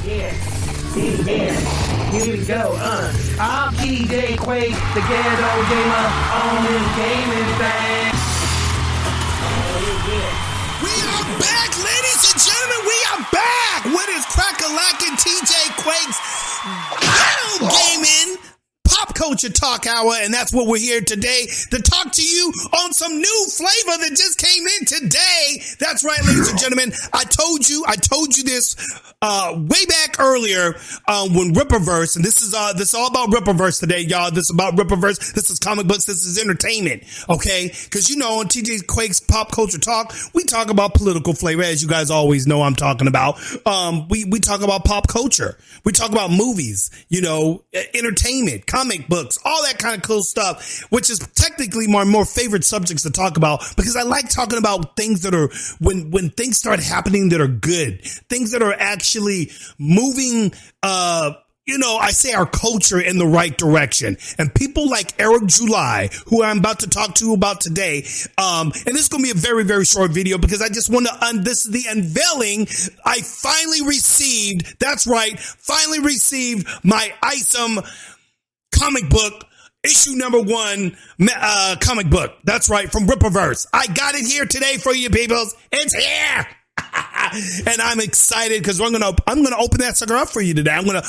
Here we go, I'm TJQUAKE, the ghetto gamer on this gaming thing. We are back, ladies and gentlemen. We are back. What is crack-a-lackin' TJQUAKE's ghetto gaming pop culture talk hour, and that's what we're here today to talk to you on some new flavor that just came in today. That's right, ladies and gentlemen. I told you this way back earlier when Rippaverse, and this is all about Rippaverse today, y'all. This is about Rippaverse. This is comic books. This is entertainment, okay? Because you know, on TJQUAKE's pop culture talk, we talk about political flavor, as you guys always know I'm talking about. We talk about pop culture. We talk about movies, you know, entertainment, comic books, all that kind of cool stuff, which is technically my more favorite subjects to talk about, because I like talking about things that are, when things start happening that are good, things that are actually moving, I say our culture in the right direction. And people like Eric July, who I'm about to talk to you about today, and this is going to be a very, very short video because I just want to, this is the unveiling. I finally received my ISOM comic book, issue number 1 comic book. That's right, from Rippaverse. I got it here today for you peoples. It's here. And I'm excited because I'm gonna open that sucker up for you today. I'm gonna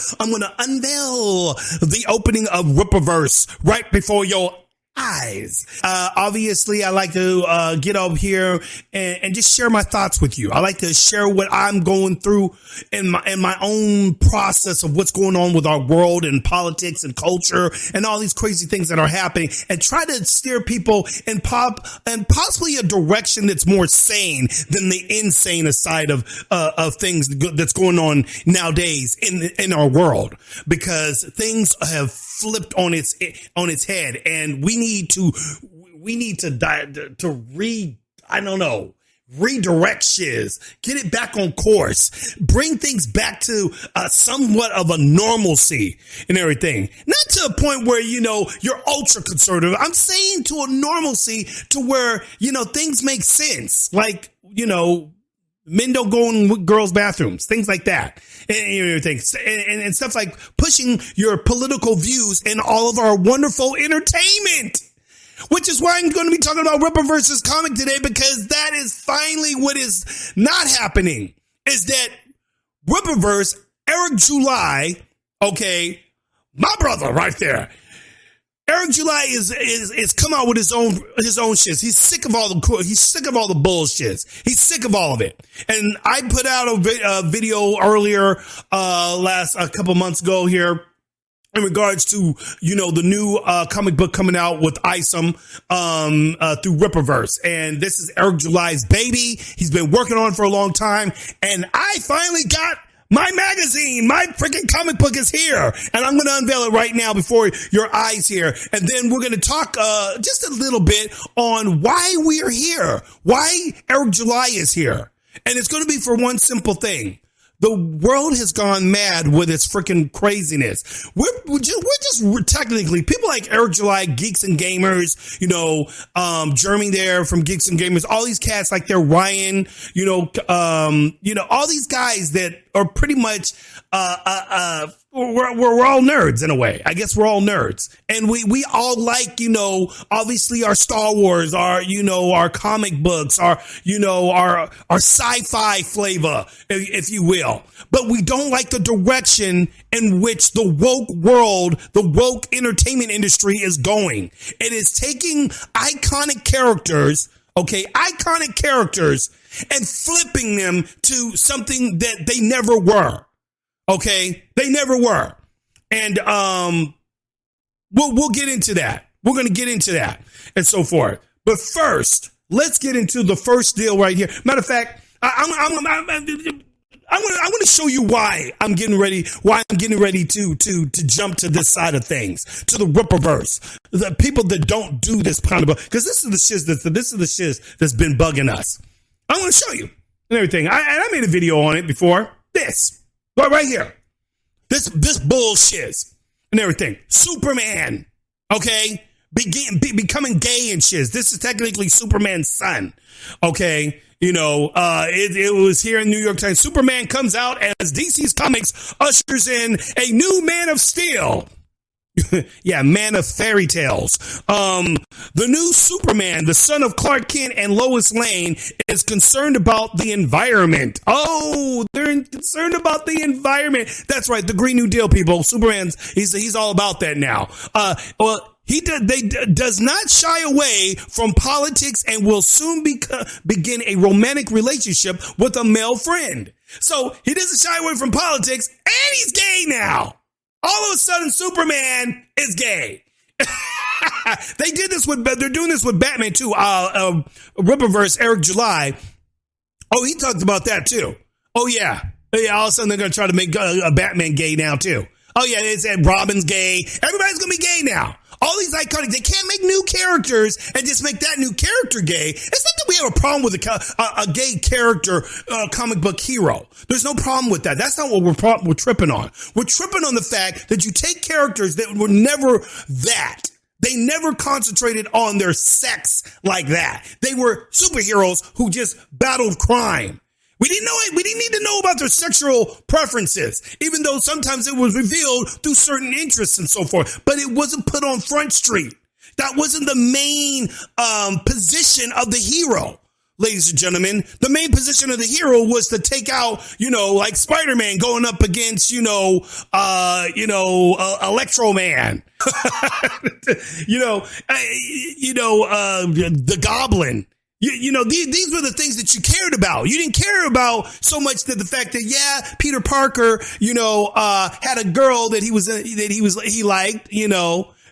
unveil the opening of Rippaverse right before your eyes. Obviously, I like to get up here and just share my thoughts with you. I like to share what I'm going through in my own process of what's going on with our world and politics and culture and all these crazy things that are happening, and try to steer people in possibly a direction that's more sane than the insane side of things that's going on nowadays in our world, because things have flipped on its head, and we need to redirect shiz, get it back on course, bring things back to somewhat of a normalcy and everything. Not to a point where, you're ultra conservative. I'm saying to a normalcy to where, things make sense. Like, men don't go in girls' bathrooms, things like that, and stuff like pushing your political views in all of our wonderful entertainment. Which is why I'm going to be talking about Rippaverse's comic today, because that is finally what is not happening. Is that Rippaverse Eric July, okay, my brother right there. Eric July is come out with his own shit. He's sick of all the bullshit. He's sick of all of it. And I put out a video earlier a couple months ago here in regards to, the new comic book coming out with ISOM through Rippaverse. And this is Eric July's baby. He's been working on it for a long time. And I finally got my magazine. My freaking comic book is here. And I'm going to unveil it right now before your eyes here. And then we're going to talk just a little bit on why we are here, why Eric July is here. And it's going to be for one simple thing. The world has gone mad with its freaking craziness. We're just technically, people like Eric July, Geeks and Gamers, Jeremy there from Geeks and Gamers, all these cats like they're Ryan, all these guys that are pretty much, we're all nerds in a way. I guess we're all nerds. And we all like, obviously our Star Wars, our comic books, our sci-fi flavor, if you will. But we don't like the direction in which the woke world, the woke entertainment industry is going. It is taking iconic characters, and flipping them to something that they never were. Okay, they never were. And we'll get into that. We're going to get into that and so forth. But first, let's get into the first deal right here. Matter of fact, I'm going to show you why I'm getting ready to jump to this side of things, to the Rippaverse. The people that don't do this kind of, because this is the shiz that's been bugging us. I'm going to show you and everything. I made a video on it before. This. Right here. This bullshit and everything. Superman, okay? Becoming gay and shit. This is technically Superman's son, okay? It was here in New York Times. Superman comes out as DC's Comics ushers in a new Man of Steel. Yeah, man of fairy tales. The new Superman, the son of Clark Kent and Lois Lane, is concerned about the environment. Oh, they're concerned about the environment. That's right, the Green New Deal people. He's all about that now. He does not shy away from politics and will soon begin a romantic relationship with a male friend. So he doesn't shy away from politics, and he's gay now. All of a sudden, Superman is gay. They're doing this with Batman too. Rippaverse Eric July. Oh, he talked about that too. Oh yeah. All of a sudden they're going to try to make a Batman gay now too. Oh yeah, they said Robin's gay. Everybody's going to be gay now. All these iconic, they can't make new characters and just make that new character gay. It's not that we have a problem with a gay character, comic book hero. There's no problem with that. That's not what we're tripping on. We're tripping on the fact that you take characters that were never that. They never concentrated on their sex like that. They were superheroes who just battled crime. We didn't need to know about their sexual preferences, even though sometimes it was revealed through certain interests and so forth, but it wasn't put on Front Street. That wasn't the main position of the hero, ladies and gentlemen. The main position of the hero was to take out, like Spider-Man going up against, Electro Man, the Goblin. These were the things that you cared about. You didn't care about so much that the fact that, Peter Parker, had a girl that he liked,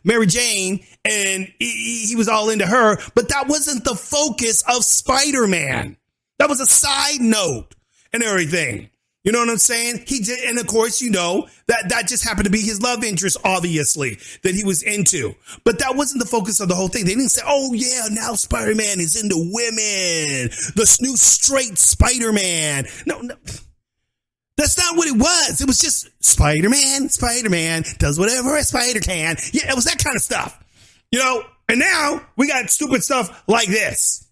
Mary Jane, and he was all into her, but that wasn't the focus of Spider-Man. That was a side note and everything. You know what I'm saying? He did, and of course, that just happened to be his love interest, obviously, that he was into. But that wasn't the focus of the whole thing. They didn't say, oh yeah, now Spider-Man is into women. The new straight Spider-Man. No. That's not what it was. It was just Spider-Man does whatever a spider can. Yeah, it was that kind of stuff. And now we got stupid stuff like this.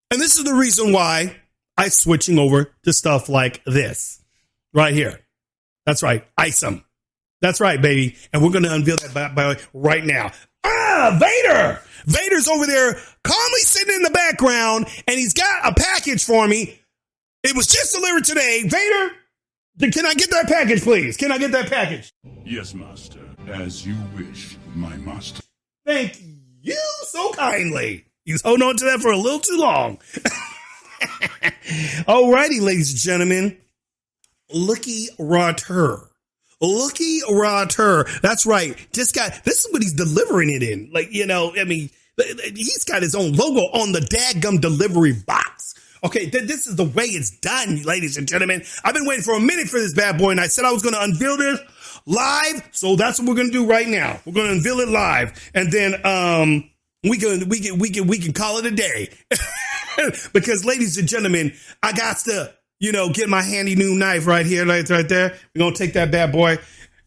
And this is the reason why I'm switching over to stuff like this right here. That's right. ISOM. That's right, baby. And we're going to unveil that bad boy right now. Vader. Vader's over there calmly sitting in the background, and he's got a package for me. It was just delivered today. Vader, can I get that package, please? Can I get that package? Yes, master. As you wish, my master. Thank you so kindly. He was holding on to that for a little too long. Alrighty, ladies and gentlemen. Looky right her. That's right. This is what he's delivering it in. He's got his own logo on the dadgum delivery box. Okay, this is the way it's done, ladies and gentlemen. I've been waiting for a minute for this bad boy, and I said I was going to unveil this live, so that's what we're going to do right now. We're going to unveil it live, and then we can call it a day. Because, ladies and gentlemen, I got to, get my handy new knife right here, right there. We're going to take that bad boy,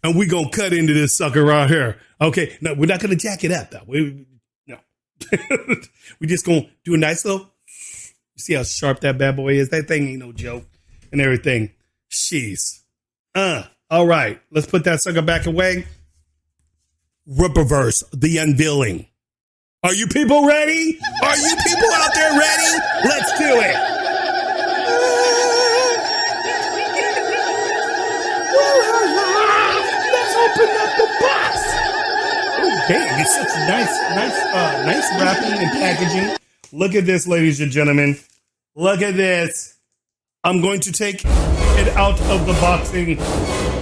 and we're going to cut into this sucker right here. Okay, no, we're not going to jack it up, though. No. We're just going to do a nice little... You see how sharp that bad boy is? That thing ain't no joke and everything. Jeez. All right. Let's put that sucker back away. Rippaverse, the unveiling. Are you people ready? Are you people out there ready? Let's do it. Let's open up the box. Oh, dang. It's such nice wrapping and packaging. Look at this, ladies and gentlemen. Look at this. I'm going to take it out of the boxing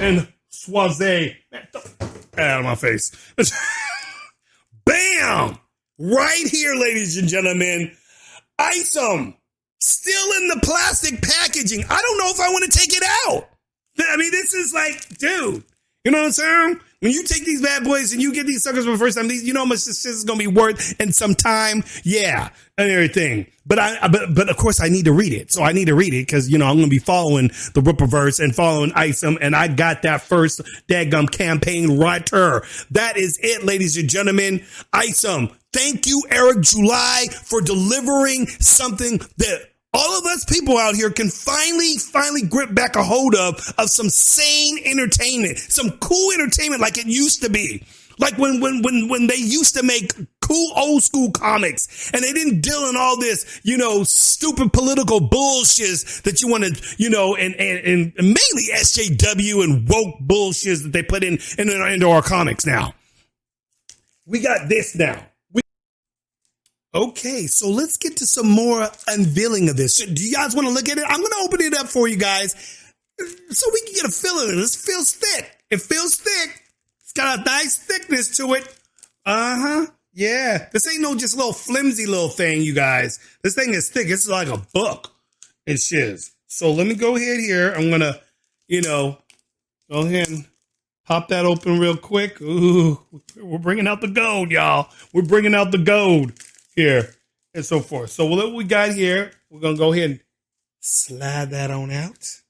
and swaze. Man, get out of my face. Bam! Right here, ladies and gentlemen. ISOM. Still in the plastic packaging. I don't know if I want to take it out. I mean, this is like, dude. You know what I'm saying? When you take these bad boys and you get these suckers for the first time, you know how much this shit is going to be worth in some time? Yeah, and everything. But of course I need to read it. So I need to read it because, I'm going to be following the Rippaverse and following ISOM. And I got that first daggum campaign writer. That is it, ladies and gentlemen. ISOM, thank you, Eric July, for delivering something that all of us people out here can finally grip back a hold of some sane entertainment, some cool entertainment like it used to be. Like when they used to make cool old school comics and they didn't deal in all this, stupid political bullshit that you wanted, and mainly SJW and woke bullshit that they put into our comics now. We got this now. Okay, so let's get to some more unveiling of this. Do you guys want to look at it? I'm going to open it up for you guys so we can get a feel of it. This feels thick. It feels thick. It's got a nice thickness to it. Yeah. This ain't no just little flimsy little thing, you guys. This thing is thick. It's like a book. It shiz. So let me go ahead here. I'm going to, go ahead and pop that open real quick. Ooh, we're bringing out the gold, y'all. We're bringing out the gold here and so forth. So what we got here, we're going to go ahead and slide that on out.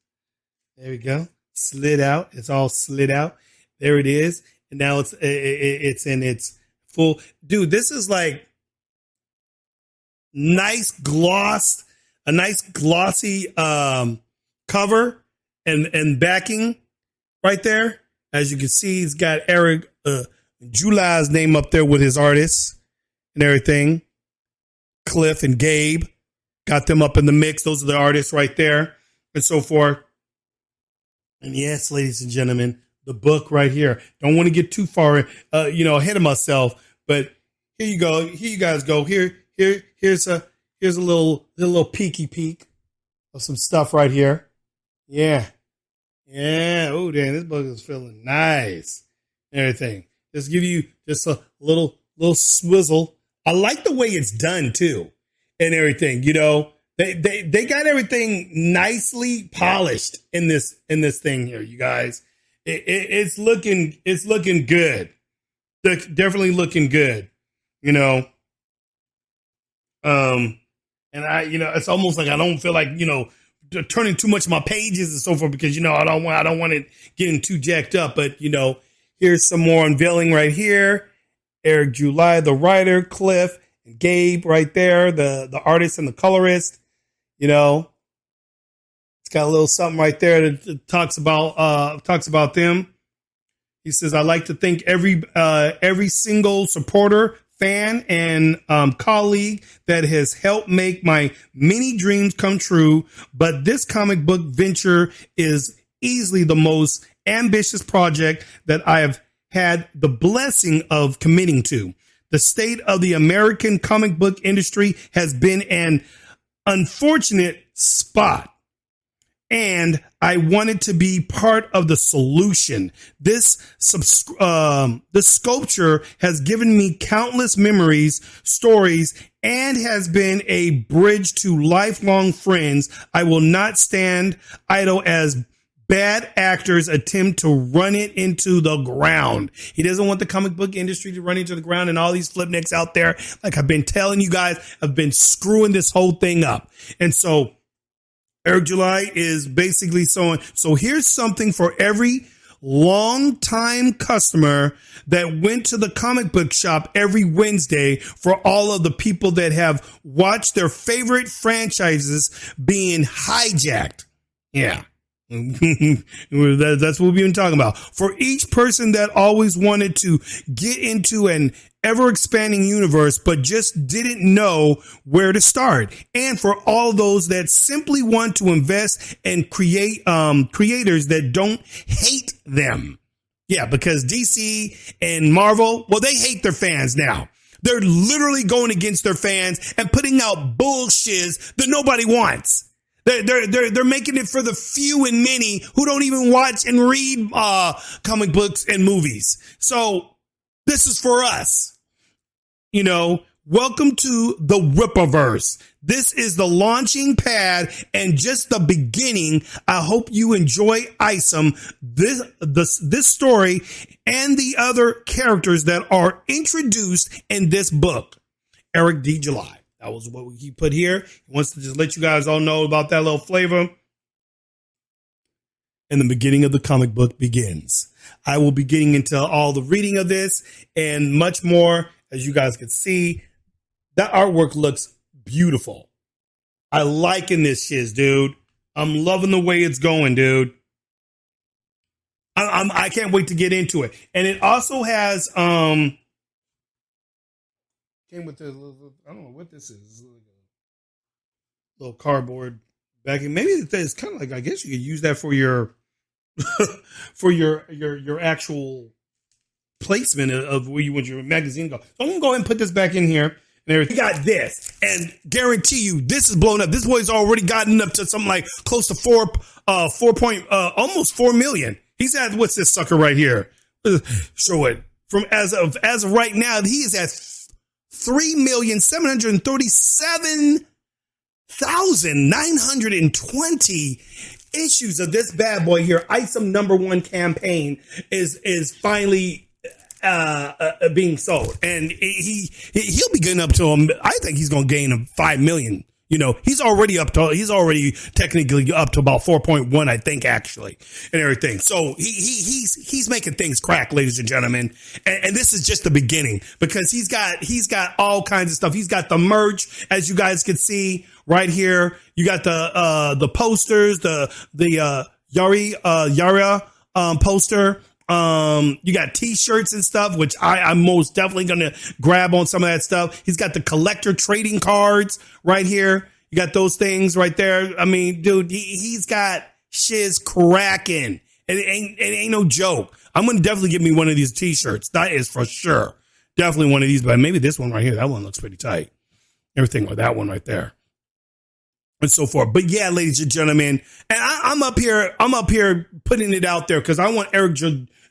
There we go. Slid out. It's all slid out. There it is. And now it's in its full. Dude, this is like a nice glossy cover and backing right there. As you can see, he's got Eric July's name up there with his artists and everything. Cliff and Gabe got them up in the mix. Those are the artists right there and so forth. And yes, ladies and gentlemen, the book right here. Don't want to get too far, ahead of myself, but here you go. Here you guys go. Here's a little peeky peek of some stuff right here. Yeah. Oh, damn, this book is feeling nice. Everything. Just give you just a little swizzle. I like the way it's done too, and everything. They got everything nicely polished in this thing here, you guys. It's looking good. Definitely looking good. And it's almost like I don't feel like turning too much of my pages and so forth because I don't want it getting too jacked up. But here's some more unveiling right here. Eric July, the writer, Cliff, and Gabe right there, the artist and the colorist. It's got a little something right there that talks about them. He says, "I'd like to thank every single supporter, fan, and colleague that has helped make my many dreams come true. But this comic book venture is easily the most ambitious project that I have had the blessing of committing to. The state of the American comic book industry has been an unfortunate spot, and I wanted to be part of the solution. This sculpture has given me countless memories, stories, and has been a bridge to lifelong friends. I will not stand idle as bad actors attempt to run it into the ground." He doesn't want the comic book industry to run into the ground, and all these flipnicks out there, like I've been telling you guys, have been screwing this whole thing up. And so Eric July is basically so here's something for every long-time customer that went to the comic book shop every Wednesday, for all of the people that have watched their favorite franchises being hijacked. Yeah. That's what we've been talking about. For each person that always wanted to get into an ever expanding universe, but just didn't know where to start. And for all those that simply want to invest and create creators that don't hate them. Yeah, because DC and Marvel, well, they hate their fans now. They're literally going against their fans and putting out bullshit that nobody wants. They're making it for the few and many who don't even watch and read comic books and movies. So this is for us. Welcome to the Rippaverse. This is the launching pad and just the beginning. I hope you enjoy ISOM, this story, and the other characters that are introduced in this book. Eric D. July. That was what he put here. He wants to just let you guys all know about that little flavor. And the beginning of the comic book begins. I will be getting into all the reading of this and much more. As you guys can see, that artwork looks beautiful. I liking this shiz, dude. I'm loving the way it's going, dude. I can't wait to get into it. And it also has came with the I don't know what this is. Little cardboard backing. Maybe it's kind of like, I guess you could use that for your for your actual placement of where you want your magazine to go. So I'm gonna go ahead and put this back in here. And we got this, and guarantee you, this is blown up. This boy's already gotten up to something like close to almost 4 million. He's at, what's this sucker right here? Show it. From as of right now, he is at 3,737,920 issues of this bad boy here. ISOM #1 campaign is finally being sold, and he'll be getting up to him. I think he's going to gain 5 million. You know, he's already technically up to about 4.1, I think, actually, and everything. So he's making things crack, ladies and gentlemen. And this is just the beginning, because he's got all kinds of stuff. He's got the merch, as you guys can see right here. You got the posters, the Yara poster. You got t-shirts and stuff, which I'm most definitely going to grab on some of that stuff. He's got the collector trading cards right here. You got those things right there. I mean, dude, he's got shiz cracking. It ain't no joke. I'm going to definitely get me one of these t-shirts. That is for sure. Definitely one of these, but maybe this one right here. That one looks pretty tight. Everything with that one right there. And so forth. But yeah, ladies and gentlemen, and I'm up here putting it out there because I want Eric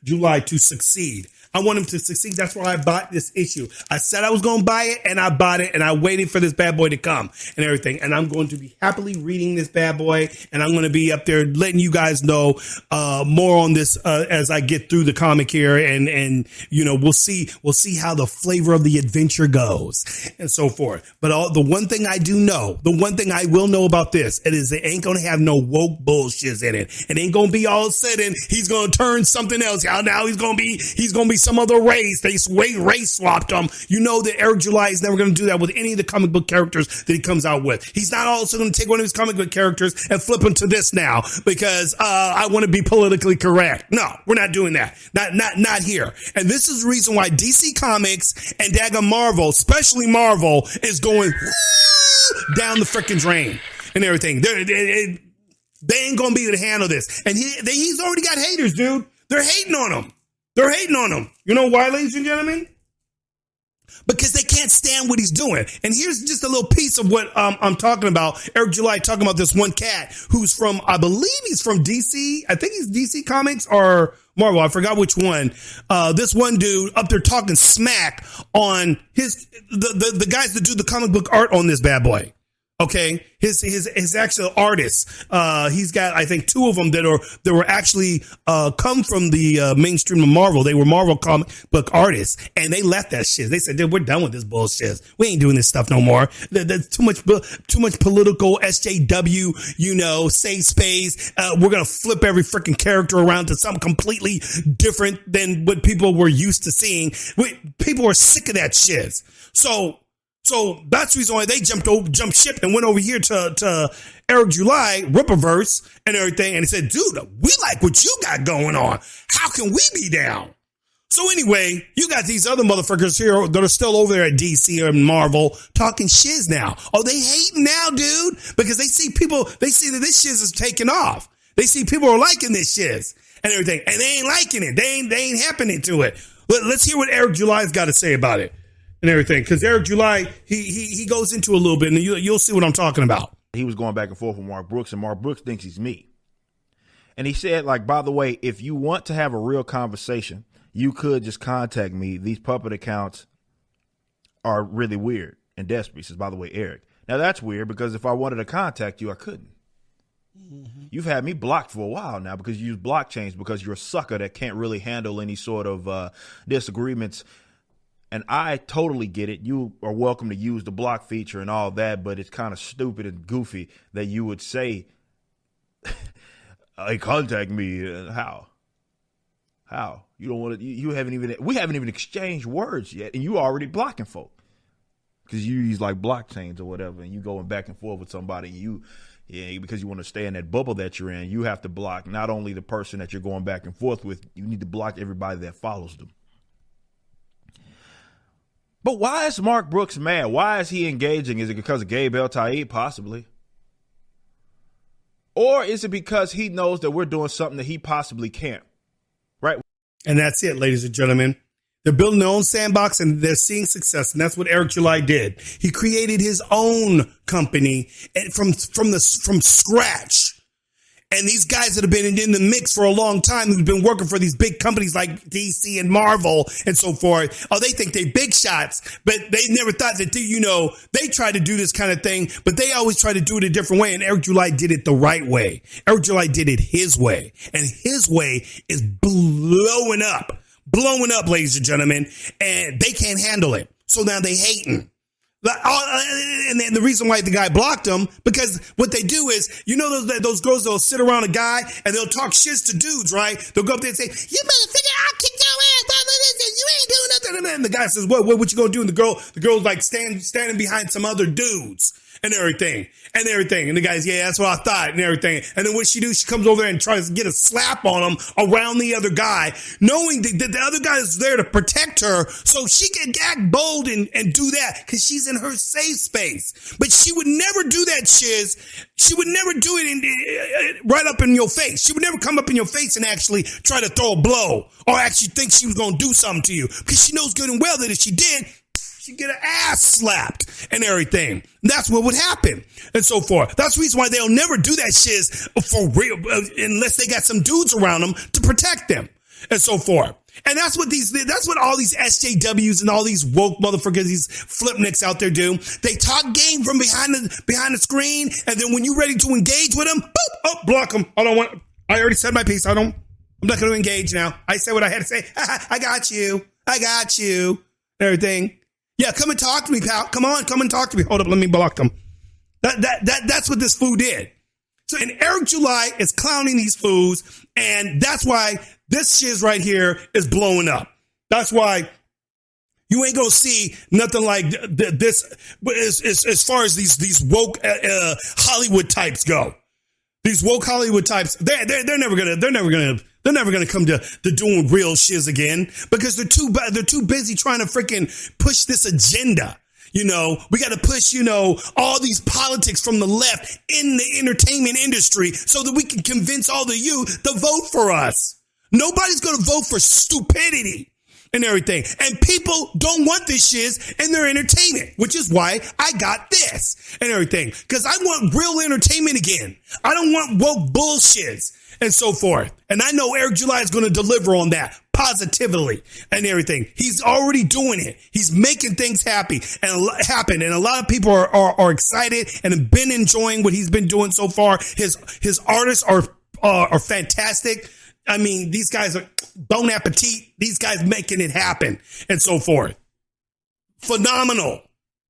July to succeed. I want him to succeed. That's why I bought this issue. I said I was going to buy it, and I bought it, and I waited for this bad boy to come and everything. And I'm going to be happily reading this bad boy, and I'm going to be up there letting you guys know more on this as I get through the comic here, and you know, we'll see how the flavor of the adventure goes and so forth. But the one thing I do know, the one thing I will know about this, it ain't going to have no woke bullshit in it. It ain't going to be all of a sudden he's going to turn something else. Now he's going to be some other race. They race swapped him. You know that Eric July is never going to do that with any of the comic book characters that he comes out with. He's not also going to take one of his comic book characters and flip him to this now because I want to be politically correct. No, we're not doing that. Not here. And this is the reason why DC Comics and Daga Marvel, especially Marvel, is going down the freaking drain and everything. They ain't going to be able to handle this. And he's already got haters, dude. They're hating on him. You know why, ladies and gentlemen? Because they can't stand what he's doing. And here's just a little piece of what I'm talking about. Eric July talking about this one cat who's from, I believe he's from DC. I think he's DC Comics or Marvel. I forgot which one. This one dude up there talking smack on the guys that do the comic book art on this bad boy. Okay, his actual artists. He's got, I think, 2 of them that were actually come from the mainstream of Marvel. They were Marvel comic book artists, and they left that shit. They said, "Dude, we're done with this bullshit. We ain't doing this stuff no more. There's too much political SJW. You know, save space. We're gonna flip every freaking character around to something completely different than what people were used to seeing. People are sick of that shit. So that's the reason why they jumped ship and went over here to Eric July, Rippaverse, and everything. And he said, dude, we like what you got going on. How can we be down? So anyway, you got these other motherfuckers here that are still over there at DC or Marvel talking shiz now. Oh, they hating now, dude, because they see that this shiz is taking off. They see people are liking this shiz and everything, and they ain't liking it. They ain't happening to it. Let's hear what Eric July's got to say about it. And everything, because Eric July, he goes into a little bit, and you'll see what I'm talking about. He was going back and forth with Mark Brooks, and Mark Brooks thinks he's me. And he said, like, by the way, if you want to have a real conversation, you could just contact me. These puppet accounts are really weird and desperate. He says, by the way, Eric. Now, that's weird because if I wanted to contact you, I couldn't. Mm-hmm. You've had me blocked for a while now because you use blockchains because you're a sucker that can't really handle any sort of disagreements. And I totally get it. You are welcome to use the block feature and all that, but it's kind of stupid and goofy that you would say, hey, contact me. How? You don't want to, we haven't even exchanged words yet, and you already blocking folk. Because you use like blockchains or whatever, and you going back and forth with somebody, because you want to stay in that bubble that you're in, you have to block not only the person that you're going back and forth with, you need to block everybody that follows them. But why is Mark Brooks mad? Why is he engaging? Is it because of Gabe El-Tayeb? Possibly. Or is it because he knows that we're doing something that he possibly can't? Right? And that's it, ladies and gentlemen. They're building their own sandbox and they're seeing success. And that's what Eric July did. He created his own company from scratch. And these guys that have been in the mix for a long time, who've been working for these big companies like DC and Marvel and so forth. Oh, they think they're big shots, but they never thought that, they tried to do this kind of thing, but they always try to do it a different way. And Eric July did it the right way. Eric July did it his way. And his way is blowing up, ladies and gentlemen. And they can't handle it. So now they hating. And the reason why the guy blocked him, because what they do is, those girls, they'll sit around a guy and they'll talk shit to dudes, right? They'll go up there and say, you motherfucker, I'll kick your ass, you ain't doing nothing. And the guy says, what you gonna do? And the girl's like standing behind some other dudes and everything. And the guy's, yeah, that's what I thought and everything. And then what she do? She comes over there and tries to get a slap on him around the other guy, knowing that the other guy is there to protect her so she can act bold and do that because she's in her safe space. But she would never do that, Shiz. She would never do it right up in your face. She would never come up in your face and actually try to throw a blow or actually think she was going to do something to you because she knows good and well that if she did, she'd get her ass slapped and everything. And that's what would happen and so forth. That's the reason why they'll never do that shit for real unless they got some dudes around them to protect them and so forth. And that's what all these SJWs and all these woke motherfuckers, these flipnicks out there do. They talk game from behind the screen. And then when you're ready to engage with them, boop, block them. I already said my piece. I'm not going to engage now. I said what I had to say. I got you. Everything. Yeah, come and talk to me, pal. Come and talk to me. Hold up, let me block them. That's what this fool did. So, and Eric July is clowning these fools, and that's why this shiz right here is blowing up. That's why you ain't gonna see nothing like this as far as these woke Hollywood types go. These woke Hollywood types, they're never gonna come to doing real shiz again because they're too busy trying to freaking push this agenda. We got to push, all these politics from the left in the entertainment industry so that we can convince all of you to vote for us. Nobody's going to vote for stupidity and everything. And people don't want this shiz in their entertainment, which is why I got this and everything. Because I want real entertainment again. I don't want woke bullshits and so forth. And I know Eric July is going to deliver on that positively and everything. He's already doing it. He's making things happen. And a lot of people are excited and have been enjoying what he's been doing so far. His artists are fantastic. I mean, these guys are bon appetit. These guys making it happen and so forth. Phenomenal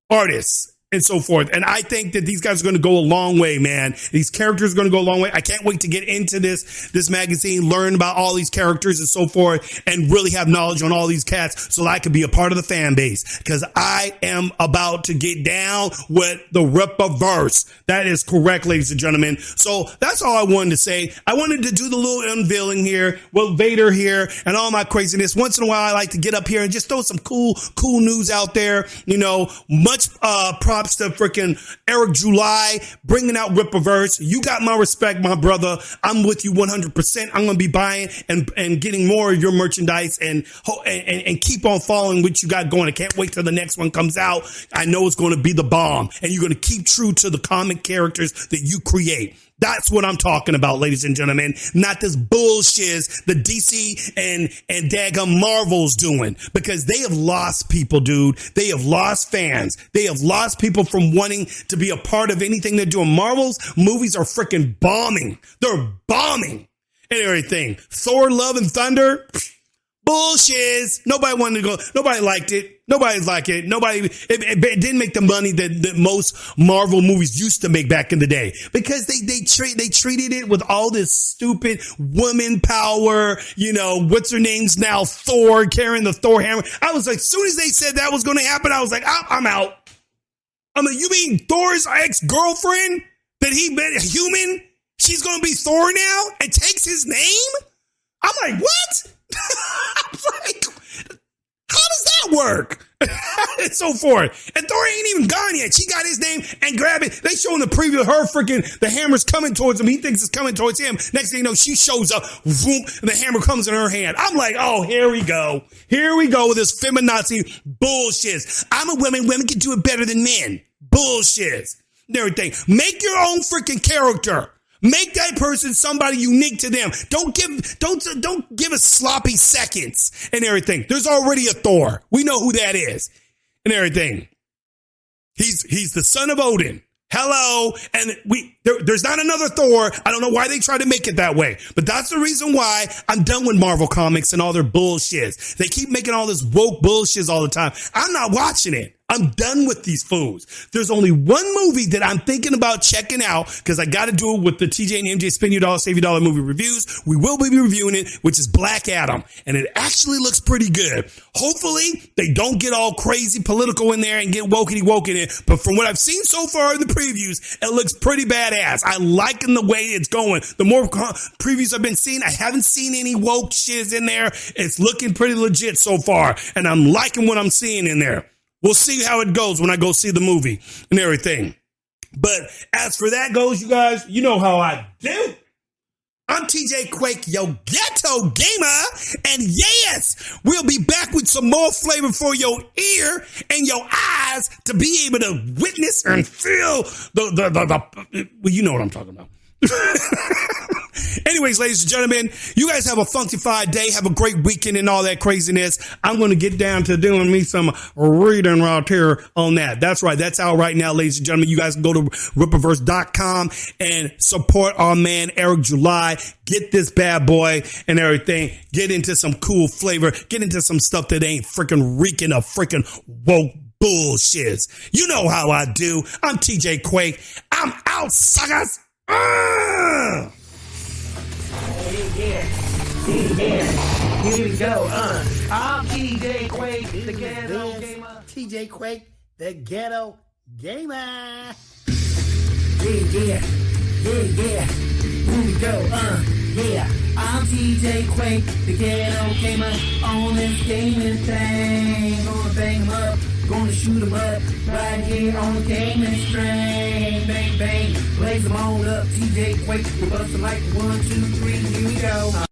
artists and so forth. And I think that these guys are going to go a long way, man. These characters are going to go a long way. I can't wait to get into this magazine, learn about all these characters and so forth, and really have knowledge on all these cats so that I could be a part of the fan base because I am about to get down with the Rippaverse. That is correct, ladies and gentlemen. So that's all I wanted to say. I wanted to do the little unveiling here with Vader here and all my craziness. Once in a while, I like to get up here and just throw some cool news out there. Much props to freaking Eric July bringing out Rippaverse. You got my respect, my brother. I'm with you 100%. I'm going to be buying and getting more of your merchandise and keep on following what you got going. I can't wait till the next one comes out. I know it's going to be the bomb and you're going to keep true to the comic characters that you create. That's what I'm talking about, ladies and gentlemen. Not this bullshit the DC and daggum Marvel's doing, because they have lost people, dude. They have lost fans. They have lost people from wanting to be a part of anything they're doing. Marvel's movies are freaking bombing. They're bombing and everything. Thor, Love and Thunder, bullshit. Nobody wanted to go. Nobody liked it. Nobody liked it. It didn't make the money that most Marvel movies used to make back in the day, because they treated it with all this stupid woman power. You know, what's her name's now? Thor carrying the Thor hammer. I was like, as soon as they said that was going to happen, I was like, I'm out. I'm like, you mean Thor's ex-girlfriend that he met a human? She's going to be Thor now and takes his name? I'm like, what? I'm like, how does that work? And so forth. And Thor ain't even gone yet. She got his name and grabbed it. They showing the preview of her freaking, the hammer's coming towards him. He thinks it's coming towards him. Next thing you know, she shows up, boom, and the hammer comes in her hand. I'm like, oh, here we go. Here we go with this feminazi bullshit. I'm a woman. Women can do it better than men. Bullshit. And everything. Make your own freaking character. Make that person somebody unique to them. Don't give us sloppy seconds and everything. There's already a Thor. We know who that is and everything. He's the son of Odin. Hello. And there's not another Thor. I don't know why they try to make it that way, but that's the reason why I'm done with Marvel Comics and all their bullshit. They keep making all this woke bullshit all the time. I'm not watching it. I'm done with these fools. There's only one movie that I'm thinking about checking out, because I got to do it with the TJ&MJ Spend Your Dollar, Save Your Dollar movie reviews. We will be reviewing it, which is Black Adam, and it actually looks pretty good. Hopefully, they don't get all crazy political in there and get wokey in it, but from what I've seen so far in the previews, it looks pretty badass. I liking the way it's going. The more previews I've been seeing, I haven't seen any woke shiz in there. It's looking pretty legit so far, and I'm liking what I'm seeing in there. We'll see how it goes when I go see the movie and everything. But as for that goes, you guys, you know how I do. I'm TJ Quake, your ghetto gamer. And yes, we'll be back with some more flavor for your ear and your eyes to be able to witness and feel well, you know what I'm talking about. Anyways, ladies and gentlemen, you guys have a funkified day. Have a great weekend and all that craziness. I'm going to get down to doing me some reading right here on that. That's right. That's out right now, ladies and gentlemen. You guys can go to Rippaverse.com and support our man, Eric July. Get this bad boy and everything. Get into some cool flavor. Get into some stuff that ain't freaking reeking of freaking woke bullshit. You know how I do. I'm TJ Quake. I'm out, suckers. Yeah. Here we go. I'm TJ Quake, the ghetto gamer. TJ Quake, the ghetto gamer. Yeah. Here we go. Yeah. I'm TJ Quake, the ghetto gamer. On this gaming thing. Gonna bang 'em up. Gonna shoot 'em up. Right here on the gaming string. Bang, bang. Blaze 'em on up. TJ Quake. We're busting like 1, 2, 3. Here we go.